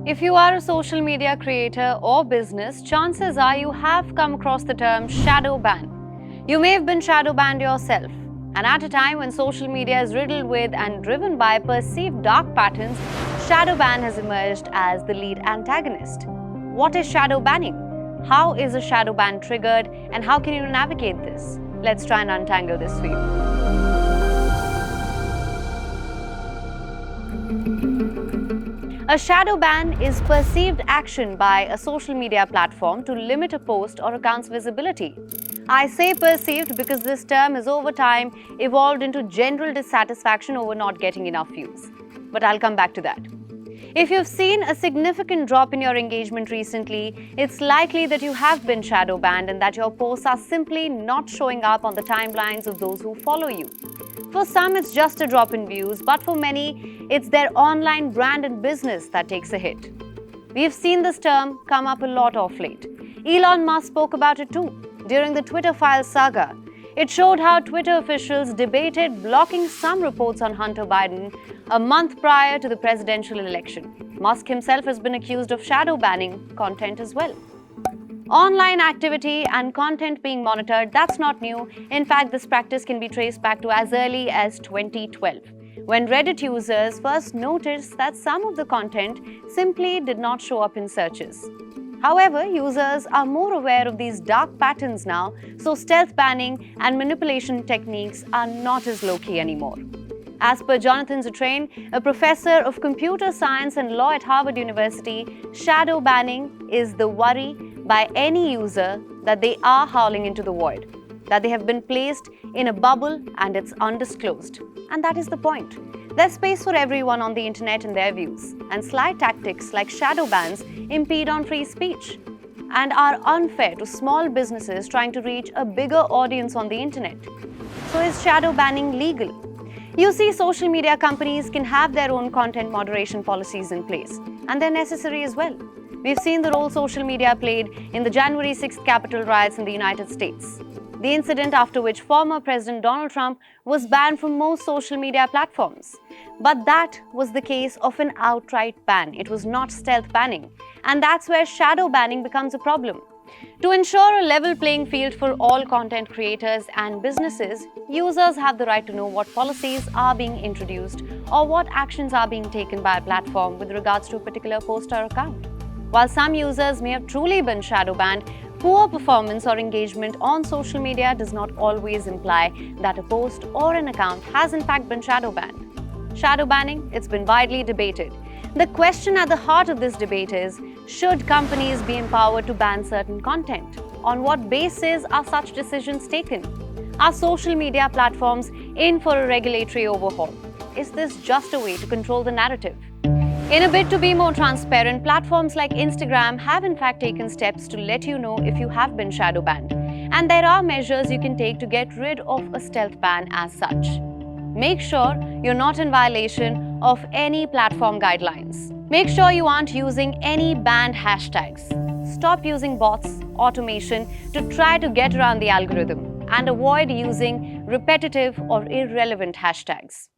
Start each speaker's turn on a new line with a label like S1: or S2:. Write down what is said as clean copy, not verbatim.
S1: If you are a social media creator or business, chances are you have come across the term shadow ban. You may have been shadow banned yourself. And at a time when social media is riddled with and driven by perceived dark patterns, shadow ban has emerged as the lead antagonist. What is shadow banning? How is a shadow ban triggered? And how can you navigate this? Let's try and untangle this for you. A shadow ban is perceived action by a social media platform to limit a post or account's visibility. I say perceived because this term has over time evolved into general dissatisfaction over not getting enough views. But I'll come back to that. If you've seen a significant drop in your engagement recently, it's likely that you have been shadow banned and that your posts are simply not showing up on the timelines of those who follow you. For some, it's just a drop in views, but for many, it's their online brand and business that takes a hit. We've seen this term come up a lot of late. Elon Musk spoke about it too during the Twitter files saga. It showed how Twitter officials debated blocking some reports on Hunter Biden a month prior to the presidential election. Musk himself has been accused of shadow banning content as well. Online activity and content being monitored, that's not new. In fact, this practice can be traced back to as early as 2012, when Reddit users first noticed that some of the content simply did not show up in searches. However, users are more aware of these dark patterns now, so stealth banning and manipulation techniques are not as low-key anymore. As per Jonathan Zittrain, a professor of computer science and law at Harvard University, shadow banning is the worry by any user that they are howling into the void, that they have been placed in a bubble and it's undisclosed. And that is the point. There's space for everyone on the internet and their views, and sly tactics like shadow bans impede on free speech and are unfair to small businesses trying to reach a bigger audience on the internet. So is shadow banning legal? You see, social media companies can have their own content moderation policies in place, and they're necessary as well. We've seen the role social media played in the January 6th Capitol riots in the United States. The incident after which former President Donald Trump was banned from most social media platforms. But that was the case of an outright ban. It was not stealth banning. And that's where shadow banning becomes a problem. To ensure a level playing field for all content creators and businesses, users have the right to know what policies are being introduced or what actions are being taken by a platform with regards to a particular post or account. While some users may have truly been shadow banned, poor performance or engagement on social media does not always imply that a post or an account has in fact been shadow banned. Shadow banning, it's been widely debated. The question at the heart of this debate is, should companies be empowered to ban certain content? On what basis are such decisions taken? Are social media platforms in for a regulatory overhaul? Is this just a way to control the narrative? In a bid to be more transparent, platforms like Instagram have in fact taken steps to let you know if you have been shadow banned. And there are measures you can take to get rid of a stealth ban as such. Make sure you're not in violation of any platform guidelines. Make sure you aren't using any banned hashtags. Stop using bots, automation to try to get around the algorithm, and avoid using repetitive or irrelevant hashtags.